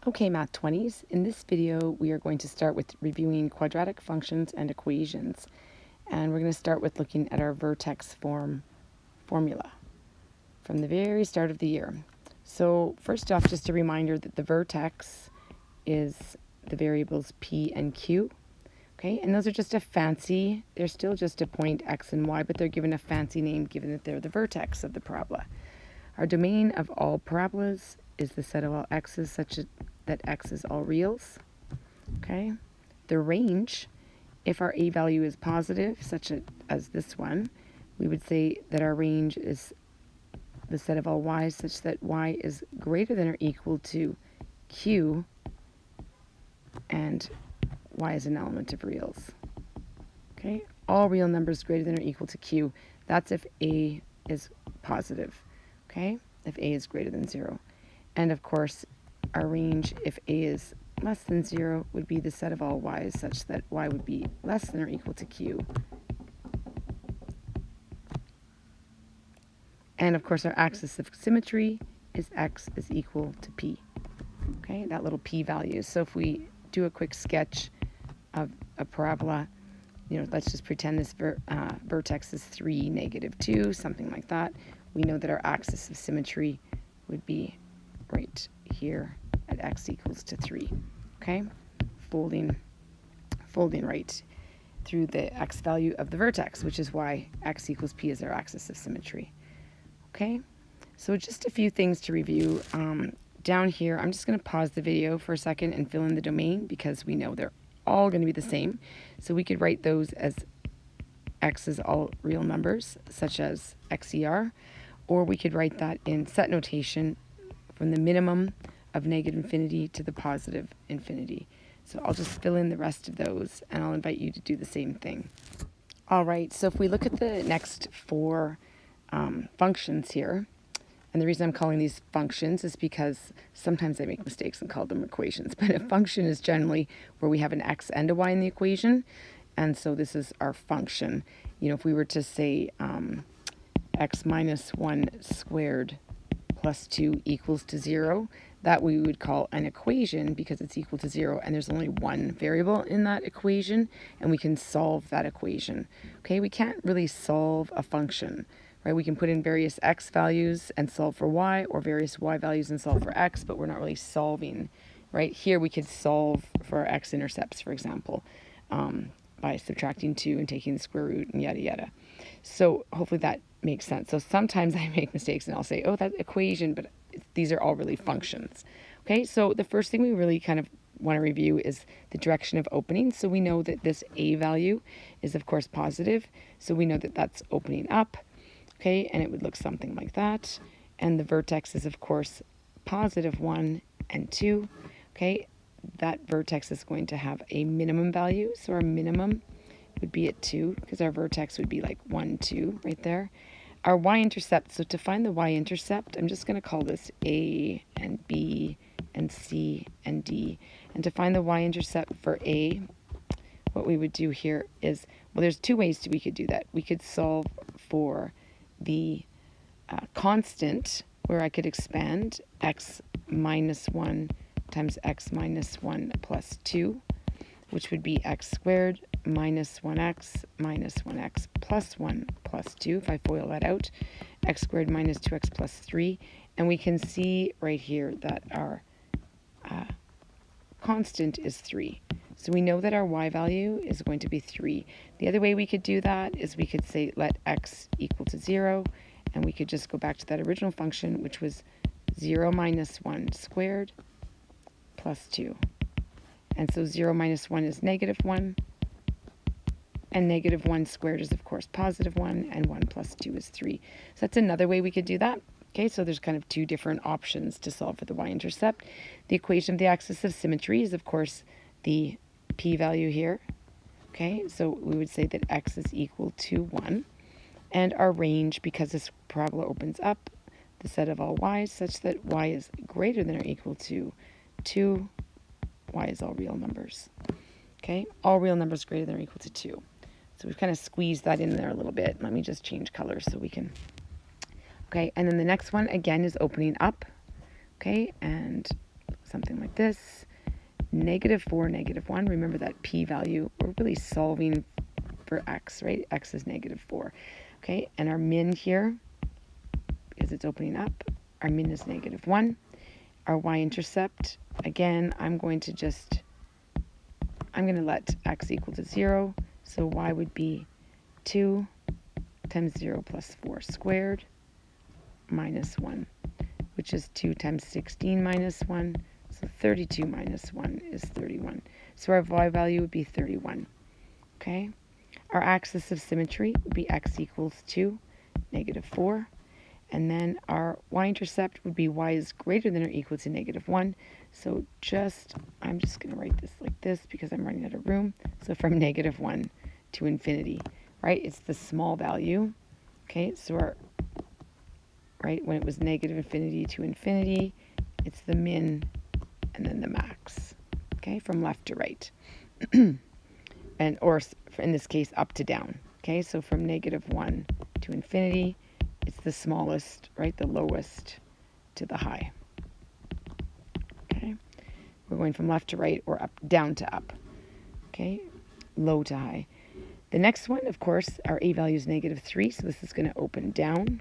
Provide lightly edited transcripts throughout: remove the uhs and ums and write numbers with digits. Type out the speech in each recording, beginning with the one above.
Okay, Math 20s. In this video, we are going to start with reviewing quadratic functions and equations. And we're going to start with looking at our vertex formula from the very start of the year. So first off, just a reminder that the vertex is the variables p and q. Okay, and those are just a fancy, they're still just a point x and y, but they're given a fancy name given that they're the vertex of the parabola. Our domain of all parabolas is the set of all x's such that x is all reals. Okay, the range, if our a value is positive, such as this one, we would say that our range is the set of all y's such that y is greater than or equal to q and y is an element of reals. Okay, all real numbers greater than or equal to q. That's if a is positive. Okay, if a is greater than 0. And of course, our range, if a is less than 0, would be the set of all y's such that y would be less than or equal to q. And of course, our axis of symmetry is x is equal to p. Okay, that little p value. So if we do a quick sketch of a parabola, let's just pretend this vertex is 3, -2, something like that. We know that our axis of symmetry would be right here at x equals to 3. Okay, folding right through the x value of the vertex, which is why x equals p is our axis of symmetry. Okay, so just a few things to review. Down here, I'm just going to pause the video for a second and fill in the domain because we know they're all going to be the same. So we could write those as x is all real numbers, such as xer, or we could write that in set notation from the minimum of -infinity to the positive infinity. So I'll just fill in the rest of those, and I'll invite you to do the same thing. All right, so if we look at the next 4 functions here, and the reason I'm calling these functions is because sometimes I make mistakes and call them equations, but a function is generally where we have an x and a y in the equation, and so this is our function. If we were to say x minus 1 squared plus 2 equals to 0, that we would call an equation because it's equal to 0 and there's only one variable in that equation, and we can solve that equation. Okay, we can't really solve a function. Right, we can put in various x values and solve for y, or various y values and solve for x, but we're not really solving. Right here, we could solve for our x-intercepts, for example, by subtracting 2 and taking the square root and yada yada. So hopefully that makes sense. So sometimes I make mistakes and I'll say, oh, that equation, but these are all really functions. Okay, so the first thing we really kind of want to review is the direction of opening. So we know that this a value is, of course, positive. So we know that that's opening up. Okay, and it would look something like that. And the vertex is, of course, positive 1 and 2. Okay, that vertex is going to have a minimum value. So our minimum would be at 2 because our vertex would be like 1, 2 right there. Our y-intercept, so to find the y-intercept, I'm just going to call this A and B and C and D. And to find the y-intercept for A, what we would do here is, well, there's 2 ways we could do that. We could solve for the constant, where I could expand x minus 1 times x minus 1 plus 2, which would be x squared minus 1x minus 1x plus 1 plus 2. If I FOIL that out, x squared minus 2x plus 3. And we can see right here that our constant is 3. So we know that our y value is going to be 3. The other way we could do that is we could say let x equal to 0, and we could just go back to that original function, which was 0 minus 1 squared plus 2. And so 0 minus 1 is -1, and -1 squared is, of course, +1, and 1 plus 2 is 3. So that's another way we could do that. Okay, so there's kind of 2 different options to solve for the y-intercept. The equation of the axis of symmetry is, of course, the p value here. Okay, so we would say that x is equal to 1. And our range, because this parabola opens up, the set of all y's such that y is greater than or equal to 2, y is all real numbers. Okay, all real numbers greater than or equal to 2. So we've kind of squeezed that in there a little bit. Let me just change colors so we can... Okay, and then the next one, again, is opening up. Okay, and something like this. -4, -1. Remember that p-value. We're really solving for x, right? X is -4. Okay, and our min here, because it's opening up, our min is -1. Our y-intercept, again, I'm going to let x equal to 0. So y would be 2 times 0 plus 4 squared minus 1, which is 2 times 16 minus 1. So 32 minus 1 is 31. So our y value would be 31. Okay? Our axis of symmetry would be x equals to -4. And then our y-intercept would be y is greater than or equal to -1. So I'm just going to write this like this because I'm running out of room. So from -1 to infinity, right? It's the small value. Okay, so when it was -infinity to infinity, it's the min and then the max. Okay, from left to right. Or in this case, up to down. Okay, so from -1 to infinity, it's the smallest, right? The lowest to the high. Okay, we're going from left to right or down to up. Okay, low to high. The next one, of course, our a value is -3, so this is going to open down.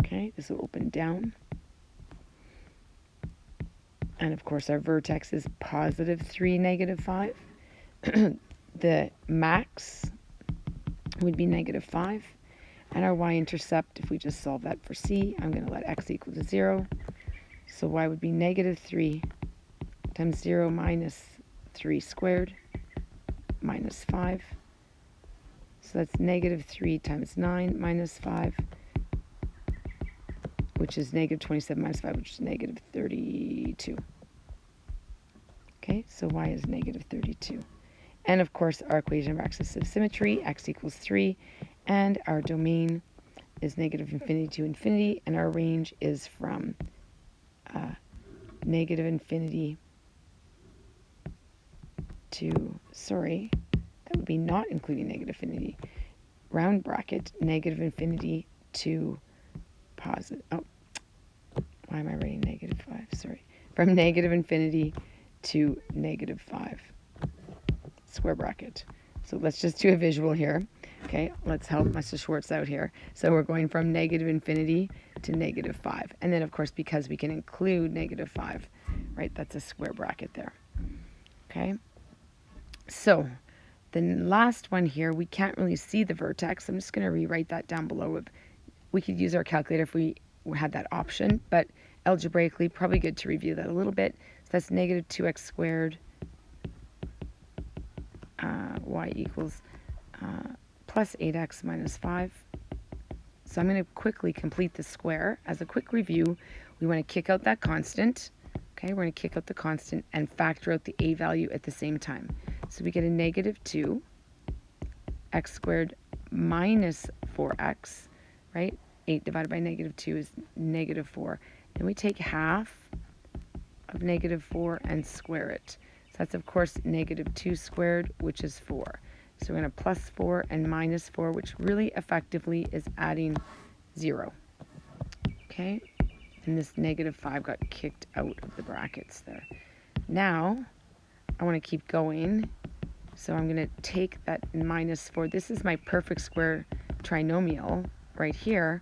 Okay, this will open down. And of course, our vertex is +3, -5. The max would be -5. And our y-intercept, if we just solve that for c, I'm going to let x equal to 0. So y would be -3 times 0 minus 3 squared minus 5. So that's -3 times 9 minus 5, which is -27 minus 5, which is -32. Okay, so y is -32. And of course, our equation of axis of symmetry, x equals 3, and our domain is -infinity to infinity, and our range is from -infinity to, that would be not including -infinity, round bracket, -infinity to positive, why am I writing -5? From -infinity to -5, square bracket. So let's just do a visual here. Okay, let's help Mr. Schwartz out here. So we're going from -infinity to -5. And then, of course, because we can include -5, right, that's a square bracket there. Okay, so the last one here, we can't really see the vertex. I'm just going to rewrite that down below. We could use our calculator if we had that option, but algebraically, probably good to review that a little bit. So that's -2x squared y equals plus 8x minus 5. So I'm going to quickly complete the square. As a quick review, we want to kick out that constant. Okay, we're going to kick out the constant and factor out the a value at the same time. So we get a -2 x squared minus 4x, right? 8 divided by -2 is -4. Then we take half of -4 and square it. So that's, of course, -2 squared, which is 4. So we're going to plus 4 and minus 4, which really effectively is adding 0. Okay? And this -5 got kicked out of the brackets there. Now, I want to keep going. So I'm going to take that -4. This is my perfect square trinomial right here.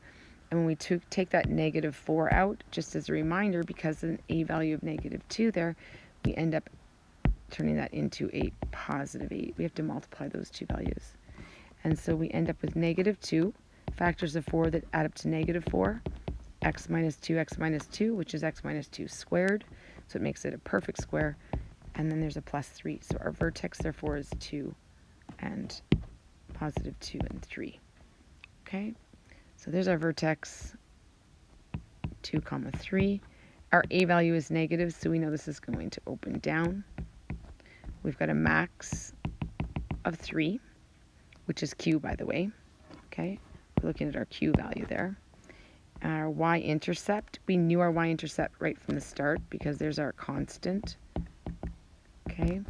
And when we take that -4 out, just as a reminder, because of an a value of -2 there, we end up turning that into a +8. We have to multiply those two values. And so we end up with -2, factors of 4 that add up to -4, x minus 2, which is x minus 2 squared. So it makes it a perfect square. And then there's a +3. So our vertex, therefore, is 2 and +2 and 3. Okay? So there's our vertex, 2, 3. Our a value is negative, so we know this is going to open down. We've got a max of 3, which is q, by the way. Okay, we're looking at our q value there. Our y-intercept, we knew our y-intercept right from the start because there's our constant. Okay,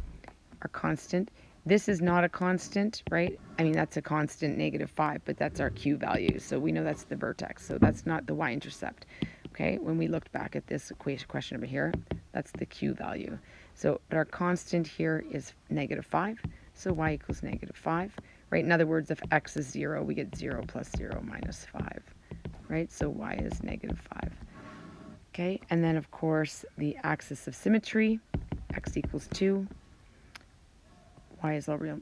our constant. This is not a constant, right? I mean, that's a constant, -5, but that's our q value. So we know that's the vertex. So that's not the y-intercept. Okay, when we looked back at this question over here, that's the q value. So, but our constant here is -5, so y equals -5, right? In other words, if x is 0, we get 0 plus 0 minus 5, right? So y is -5. Okay, and then of course the axis of symmetry, x equals 2,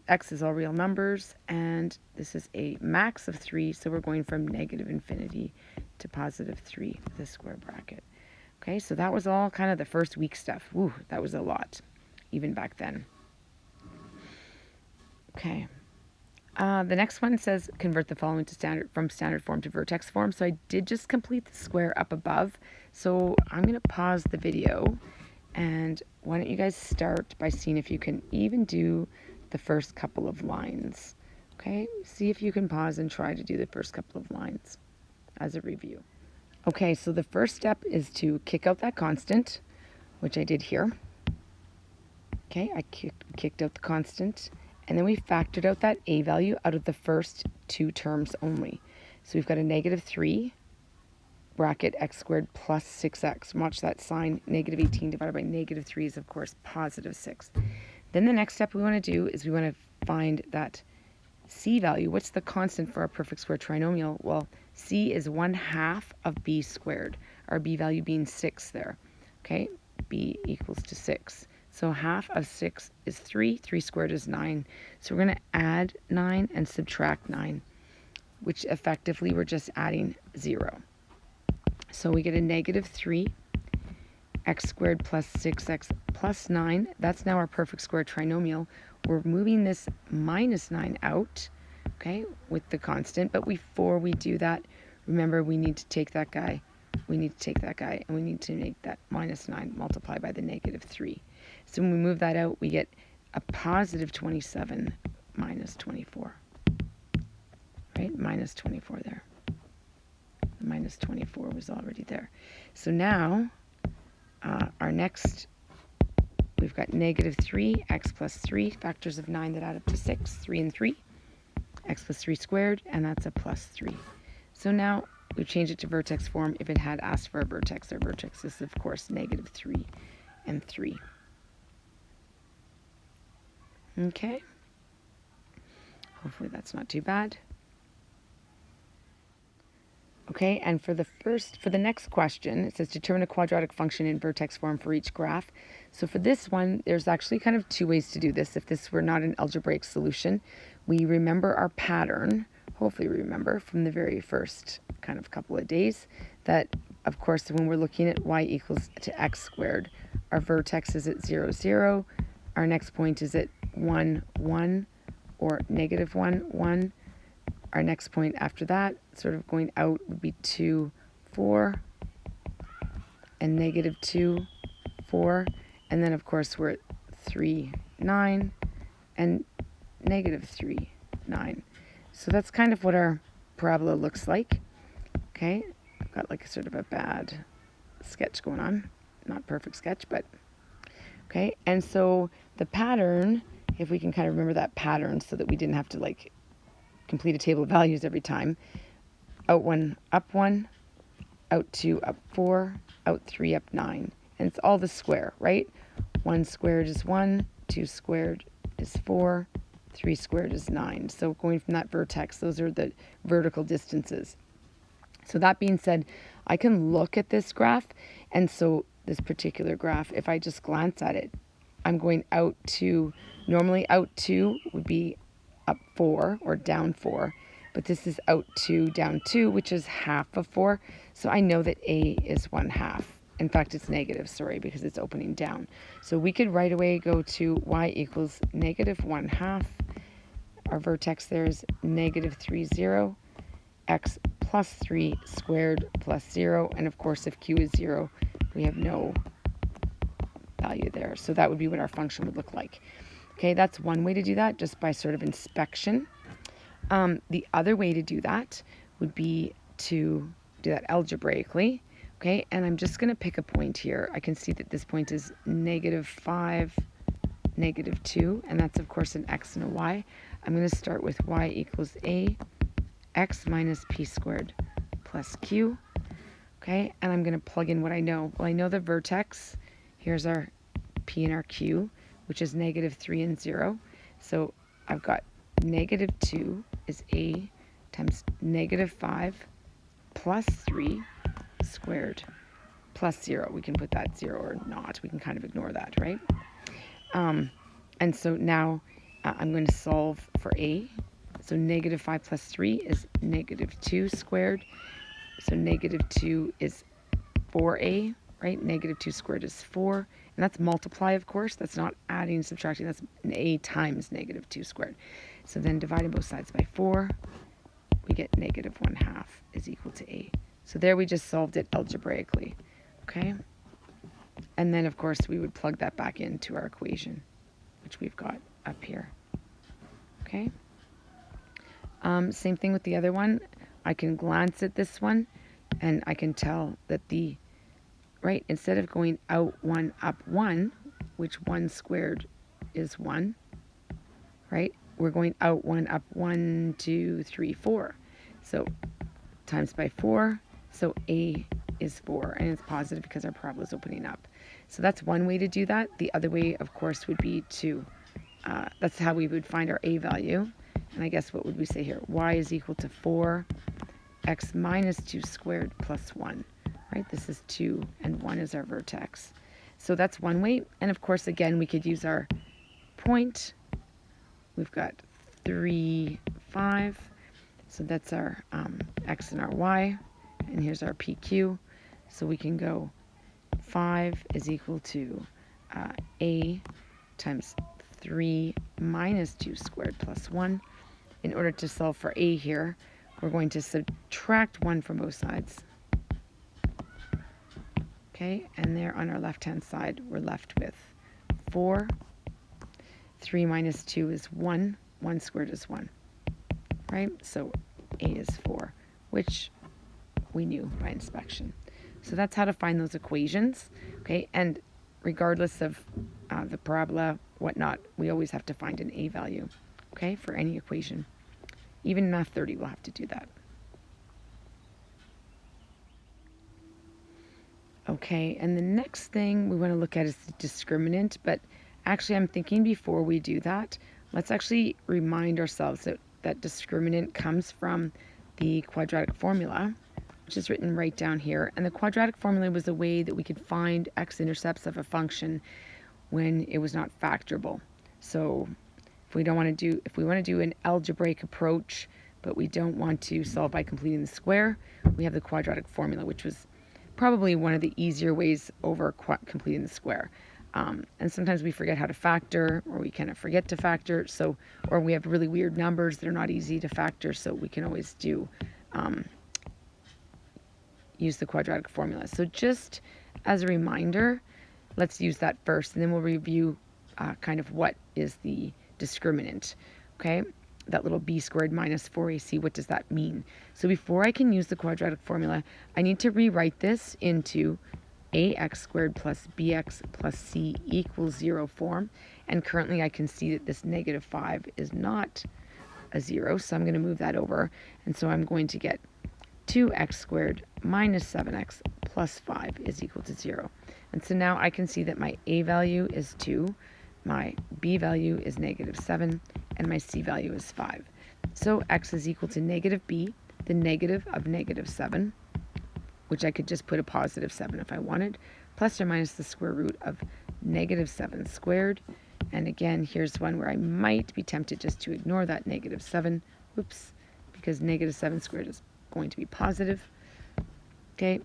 x is all real numbers, and this is a max of 3, so we're going from -infinity to +3 with a square bracket. Okay, so that was all kind of the first week stuff. Woo, that was a lot, even back then. Okay. The next one says convert the following to from standard form to vertex form. So I did just complete the square up above. So I'm going to pause the video, and why don't you guys start by seeing if you can even do the first couple of lines. Okay, see if you can pause and try to do the first couple of lines as a review. Okay, so the first step is to kick out that constant, which I did here. Okay, I kicked out the constant, and then we factored out that a value out of the first two terms only. So we've got a -3 bracket x squared plus 6x. Watch that sign, -18 divided by -3 is of course +6. Then the next step we want to do is we want to find that c value. What's the constant for our perfect square trinomial? Well, c is 1/2 of b squared, our b value being 6 there. Okay, b equals to 6. So 1/2 of 6 is 3, 3 squared is 9. So we're going to add 9 and subtract 9, which effectively we're just adding 0. So we get a -3 x squared plus 6x plus 9. That's now our perfect square trinomial. We're moving this -9 out, okay, with the constant. But before we do that, remember we need to take that guy. We need to take that guy, and we need to make that -9 multiplied by the -3. So when we move that out, we get a +27 minus 24. Right? Minus 24 there. The minus 24 was already there. So now, our next, we've got -3, x plus 3, factors of 9 that add up to 6, 3 and 3, x plus 3 squared, and that's a +3. So now we've changed it to vertex form. If it had asked for a vertex, our vertex is, of course, -3 and 3. Okay. Hopefully that's not too bad. Okay, and for the next question, it says determine a quadratic function in vertex form for each graph. So for this one, there's actually kind of two ways to do this. If this were not an algebraic solution, we remember our pattern, hopefully remember from the very first kind of couple of days, that of course when we're looking at y equals to x squared, our vertex is at 0, 0. Our next point is at 1, 1, or -1, 1. Our next point after that, sort of going out, would be 2, 4, and -2, 4. And then, of course, we're at 3, 9, and -3, 9. So that's kind of what our parabola looks like. Okay, I've got like a sort of a bad sketch going on. Not perfect sketch, but okay. And so the pattern, if we can kind of remember that pattern so that we didn't have to like complete a table of values every time. Out 1, up 1, out 2, up 4, out 3, up 9. And it's all the square, right? 1 squared is 1, 2 squared is 4, 3 squared is 9. So going from that vertex, those are the vertical distances. So that being said, I can look at this graph, and so this particular graph, if I just glance at it, I'm going out 2. Normally out 2 would be up 4 or down 4, but this is out 2, down 2, which is half of 4. So I know that a is 1/2. In fact, it's negative, sorry, because it's opening down. So we could right away go to y equals -1/2. Our vertex there is -3, 0, x plus 3 squared plus 0. And of course, if q is 0, we have no value there. So that would be what our function would look like. Okay, that's one way to do that, just by sort of inspection. The other way to do that would be to do that algebraically. Okay, and I'm just going to pick a point here. I can see that this point is -5, -2, and that's of course an x and a y. I'm going to start with y equals a x minus p squared plus q. Okay, and I'm going to plug in what I know. Well, I know the vertex. Here's our P and our Q, which is -3 and 0. So I've got -2 is A times -5 plus 3 squared plus 0. We can put that 0 or not. We can kind of ignore that, right? And so now I'm going to solve for A. So -5 plus 3 is -2 squared. So -2 is 4A, right? -2 squared is 4. And that's multiply, of course. That's not adding and subtracting. That's an A times -2 squared. So then dividing both sides by 4, we get -1/2 is equal to A. So there we just solved it algebraically, okay? And then, of course, we would plug that back into our equation, which we've got up here, okay? Same thing with the other one. I can glance at this one, and I can tell that right, instead of going out 1, up 1, which 1 squared is 1, right? We're going out 1, up 1, 2, 3, 4. So times by 4, so A is 4, and it's positive because our parabola is opening up. So that's one way to do that. The other way, of course, would be to, that's how we would find our A value. And I guess what would we say here? Y is equal to 4x minus 2 squared plus 1, right? This is 2, and 1 is our vertex. So that's one way. And of course, again, we could use our point. We've got 3, 5. So that's our x and our y. And here's our PQ. So we can go 5 is equal to A times 3 minus 2 squared plus 1. In order to solve for A here, we're going to subtract 1 from both sides. Okay, and there on our left-hand side, we're left with 4. 3 minus 2 is 1. 1 squared is 1. Right? So A is 4, which we knew by inspection. So that's how to find those equations. Okay, and regardless of the parabola, whatnot, we always have to find an A value, okay, for any equation. Even Math 30 will have to do that. Okay, and the next thing we want to look at is the discriminant, but actually I'm thinking before we do that, let's actually remind ourselves that discriminant comes from the quadratic formula, which is written right down here. And the quadratic formula was a way that we could find x-intercepts of a function when it was not factorable. So if we want to do an algebraic approach, but we don't want to solve by completing the square, we have the quadratic formula, which was probably one of the easier ways over completing the square. And sometimes we forget how to factor, or we kind of forget to factor, so, or we have really weird numbers that are not easy to factor, so we can always do use the quadratic formula. So just as a reminder, let's use that first, and then we'll review kind of what is the discriminant, okay? That little b squared minus 4ac, what does that mean? So before I can use the quadratic formula, I need to rewrite this into ax squared plus bx plus c equals 0 form. And currently I can see that this -5 is not a 0, so I'm going to move that over. And so I'm going to get 2x squared minus 7x plus 5 is equal to 0. And so now I can see that my a value is 2, my b value is -7, and my c value is 5. So x is equal to -b, the negative of -7, which I could just put a +7 if I wanted, plus or minus the square root of -7 squared. And again, here's one where I might be tempted just to ignore that -7, whoops, because -7 squared is going to be positive. Okay,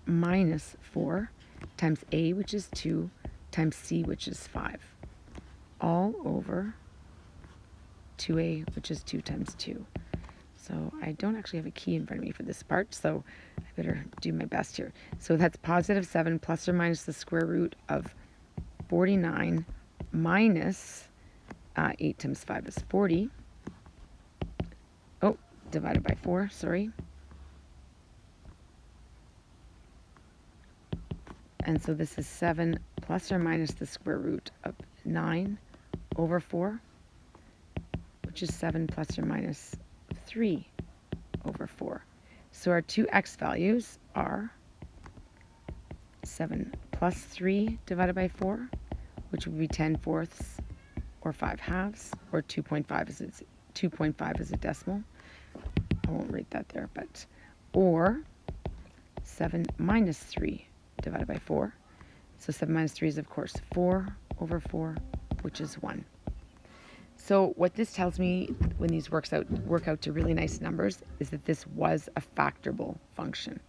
minus 4 times a, which is 2, times c, which is 5, all over 2a, which is 2 times 2. So I don't actually have a key in front of me for this part, so I better do my best here. So that's +7 plus or minus the square root of 49 minus 8 times 5 is 40. Oh, divided by 4, sorry. And so this is 7 plus or minus the square root of 9 over 4, which is 7 plus or minus 3 over 4. So our two x values are 7 plus 3 divided by 4, which would be 10/4 or 5/2, or 2.5 is a decimal. I won't write that there, but, or 7 minus 3 divided by 4. So 7 minus 3 is, of course, 4/4, which is 1. So what this tells me when these work out to really nice numbers is that this was a factorable function.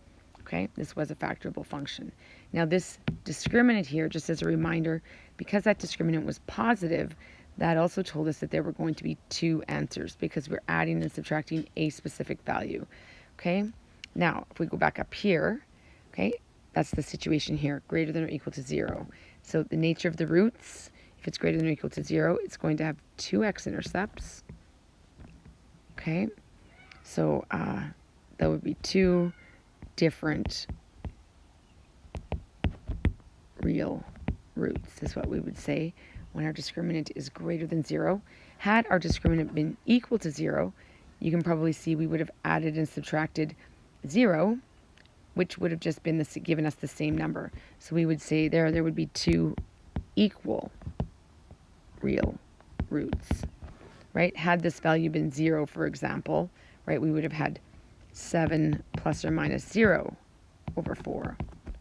Okay, this was a factorable function. Now this discriminant here, just as a reminder, because that discriminant was positive, that also told us that there were going to be two answers because we're adding and subtracting a specific value. Okay, now if we go back up here, okay, that's the situation here, greater than or equal to 0. So the nature of the roots, if it's greater than or equal to 0, it's going to have two x-intercepts. Okay, so that would be two different real roots, is what we would say when our discriminant is greater than 0. Had our discriminant been equal to 0, you can probably see we would have added and subtracted 0, which would have just been given us the same number. So we would say there would be two equal real roots, right? Had this value been 0, for example, right, we would have had 7 plus or minus 0/4,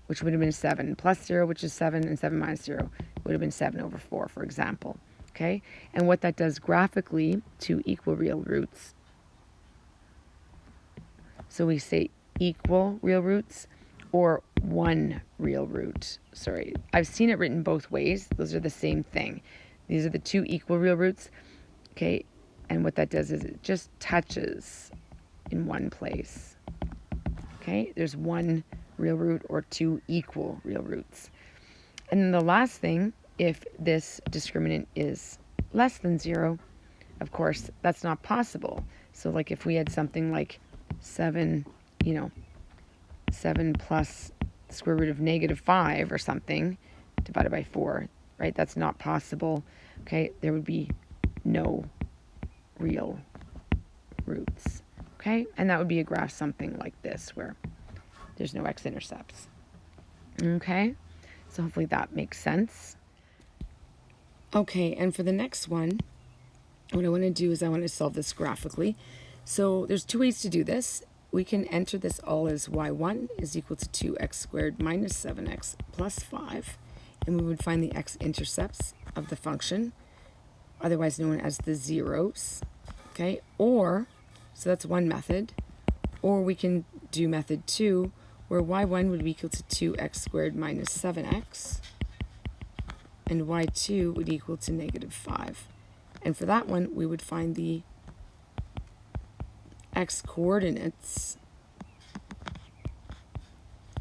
which would have been 7 plus 0, which is 7, and 7 minus 0 would have been 7/4, for example. Okay? And what that does graphically, two equal real roots. So we say equal real roots or one real root. Sorry, I've seen it written both ways. Those are the same thing. These are the two equal real roots. Okay? And what that does is it just touches in one place. Okay? There's one real root or two equal real roots. And then the last thing, if this discriminant is less than 0, of course, that's not possible. So like if we had something like 7, 7 plus the square root of -5 or something divided by 4, right? That's not possible. Okay? There would be no real roots. Okay? And that would be a graph something like this where there's no x-intercepts. Okay? So hopefully that makes sense. Okay, and for the next one, what I want to do is I want to solve this graphically. So there's two ways to do this. We can enter this all as y1 is equal to 2x squared minus 7x plus 5, and we would find the x-intercepts of the function, otherwise known as the zeros. Okay, or, so that's one method, or we can do method 2, where y1 would be equal to 2x squared minus 7x, and y2 would equal to -5. And for that one, we would find the x-coordinates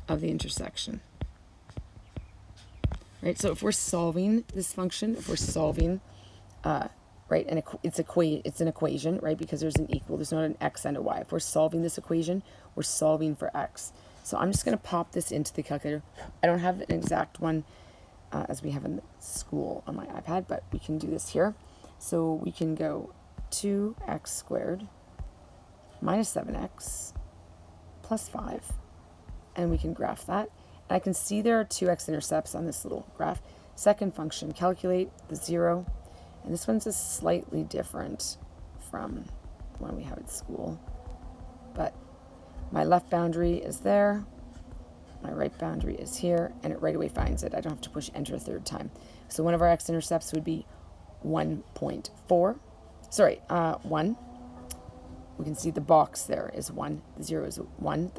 of the intersection. Right, so if we're solving this function, if we're solving, right, and it's an equation, right, because there's an equal, there's not an x and a y. If we're solving this equation, we're solving for x. So I'm just going to pop this into the calculator. I don't have an exact one as we have in school on my iPad, but we can do this here. So we can go 2x squared minus 7x plus 5, and we can graph that. And I can see there are two x-intercepts on this little graph. Second function, calculate the 0. And this one's just slightly different from the one we have at school. But my left boundary is there, my right boundary is here, and it right away finds it. I don't have to push enter a third time. So one of our x-intercepts would be 1.4. Sorry, 1. We can see the box there is 1. The 0 is 1.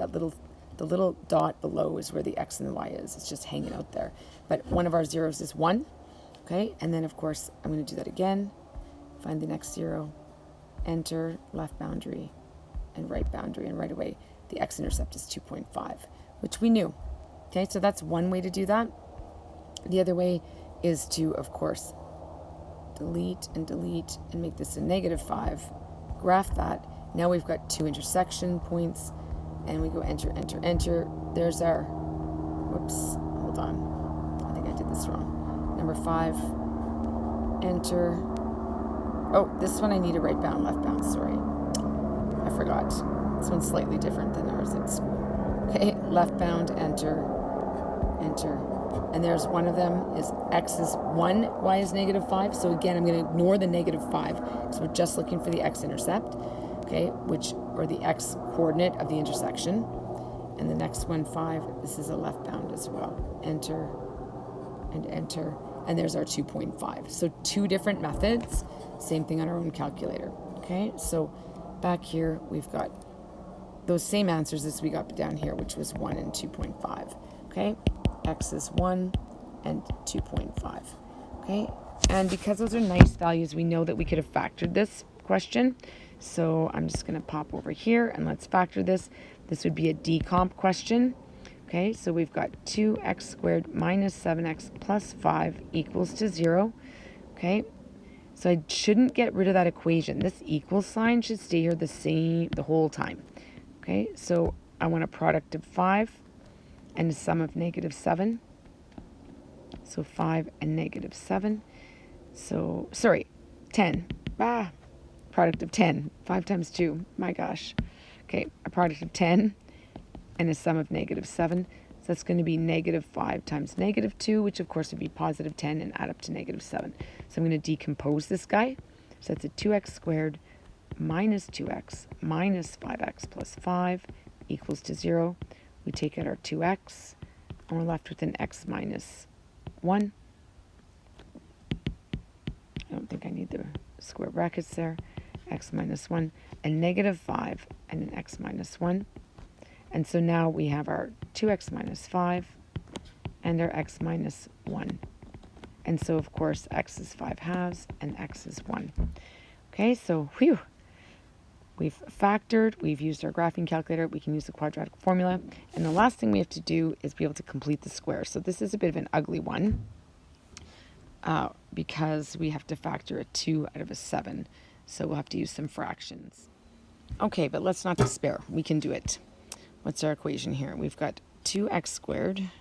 The little dot below is where the x and the y is. It's just hanging out there. But one of our zeros is 1. Okay, and then of course I'm going to do that again. Find the next 0, enter left boundary and right boundary, and right away the x-intercept is 2.5, which we knew. Okay, so that's one way to do that. The other way is to, of course, delete and make this a -5, graph that. Now we've got two intersection points, and we go enter, enter, enter. There's our, whoops, hold on. I think I did this wrong. Number 5, enter. Oh, this one I need a right bound, left bound, sorry. I forgot. This one's slightly different than ours at school. Okay, left bound, enter, enter. And there's one of them is x is 1, y is -5. So again, I'm going to ignore the -5 because we're just looking for the x-intercept, okay, or the x coordinate of the intersection. And the next one, 5, this is a left bound as well. Enter and enter. And there's our 2.5. So 2 different methods, same thing on our own calculator. Okay, so back here, we've got those same answers as we got down here, which was 1 and 2.5. Okay, x is 1 and 2.5. Okay, and because those are nice values, we know that we could have factored this question. So I'm just going to pop over here and let's factor this. This would be a decomp question. Okay, so we've got 2x squared minus 7x plus 5 equals to 0. Okay, so I shouldn't get rid of that equation. This equal sign should stay here the whole time. Okay, so I want a product of 5 and a sum of -7. So 5 and -7. So, sorry, 10. Product of 10. 5 times 2. My gosh. Okay, a product of 10 and a sum of -7. So that's going to be -5 times -2, which of course would be positive 10 and add up to -7. So I'm going to decompose this guy. So that's a 2x squared minus 2x minus 5x plus 5 equals to 0. We take out our 2x and we're left with an x minus 1. I don't think I need the square brackets there. X minus 1 and -5 and an x minus 1. And so now we have our 2x minus 5 and our x minus 1. And so, of course, x is 5 halves and x is 1. Okay, so we've factored, we've used our graphing calculator, we can use the quadratic formula. And the last thing we have to do is be able to complete the square. So this is a bit of an ugly one because we have to factor a 2 out of a 7. So we'll have to use some fractions. Okay, but let's not despair. We can do it. What's our equation here? We've got 2x squared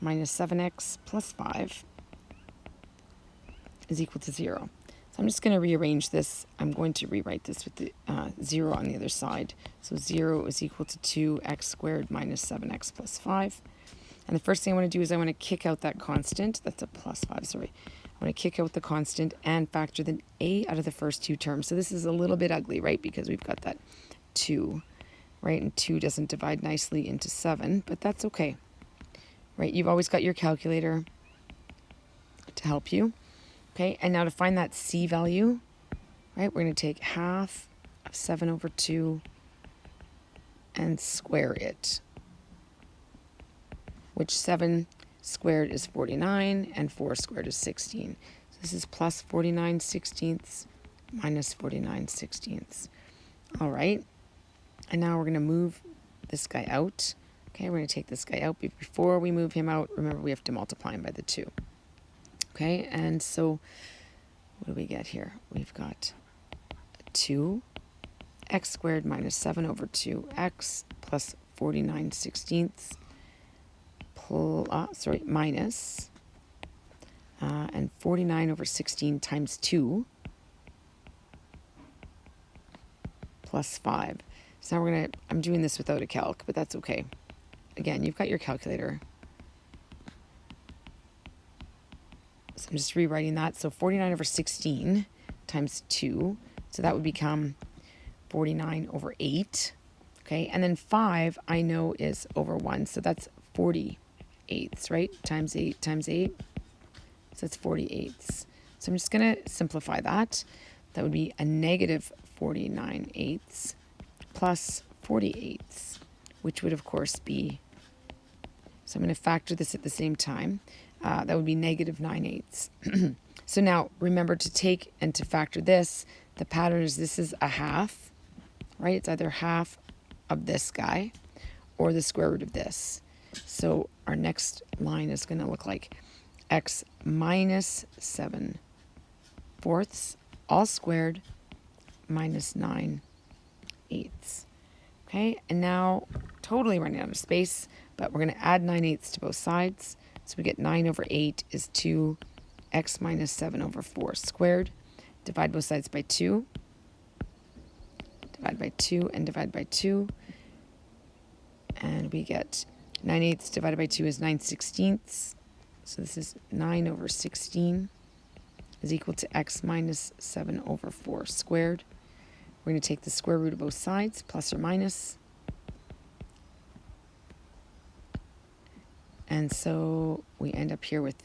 minus 7x plus 5 is equal to 0. So I'm just going to rearrange this. I'm going to rewrite this with the 0 on the other side. So 0 is equal to 2x squared minus 7x plus 5. And the first thing I want to do is I want to kick out that constant. That's a plus 5, sorry. I want to kick out the constant and factor the a out of the first 2 terms. So this is a little bit ugly, right? Because we've got that 2, right? And 2 doesn't divide nicely into 7, but that's okay, right? You've always got your calculator to help you. Okay, and now to find that c value, right, we're going to take half of 7 over 2 and square it, which 7 squared is 49 and 4 squared is 16. So this is plus 49 sixteenths minus 49 sixteenths. All right, and now we're going to move this guy out. Okay, we're going to take this guy out. But before we move him out, remember we have to multiply him by the 2. Okay, and so what do we get here? We've got 2x squared minus 7 over 2x plus 49 sixteenths minus and 49 over 16 times 2 plus 5. So now I'm doing this without a calc, but that's okay. Again, you've got your calculator. So I'm just rewriting that. So 49 over 16 times 2. So that would become 49 over 8. Okay, and then 5 I know is over 1. So that's 48ths, right? Times 8 times 8. So that's 48ths. So I'm just going to simplify that. That would be a negative 49/8 plus 48ths, which would, of course, be, so I'm going to factor this at the same time. That would be negative 9/8. So now remember to take and to factor this. The pattern is this is a half, right? It's either half of this guy or the square root of this. So our next line is going to look like x minus 7/4 all squared minus 9/8. Okay, and now totally running out of space, but we're going to add 9/8 to both sides. So we get 9 over 8 is 2x minus 7 over 4 squared. Divide both sides by 2. divide by 2, and divide by 2. And we get 9/8 divided by 2 is 9/16. So this is 9 over 16 is equal to x minus 7 over 4 squared. We're going to take the square root of both sides, plus or minus. And so we end up here with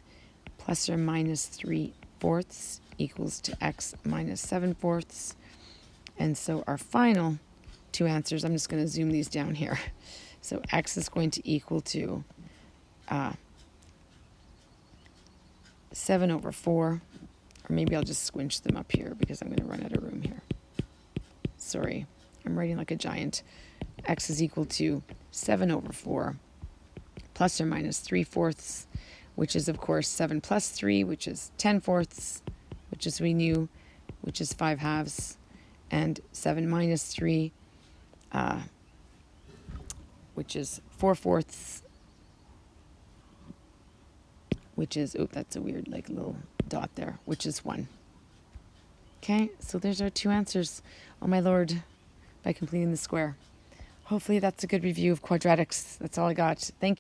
plus or minus 3/4 equals to x minus 7/4. And so our final two answers, I'm just going to zoom these down here. So x is going to equal to 7 over 4. Or maybe I'll just squinch them up here because I'm going to run out of room here. Sorry, I'm writing like a giant. X is equal to 7 over 4 plus or minus 3/4, which is, of course, 7 plus 3, which is 10/4, which is we knew, which is 5/2, and 7 minus 3, which is 4/4, which is, oh, that's a weird like little dot there, which is 1. Okay, so there's our two answers, oh my lord, by completing the square. Hopefully that's a good review of quadratics. That's all I got. Thank you.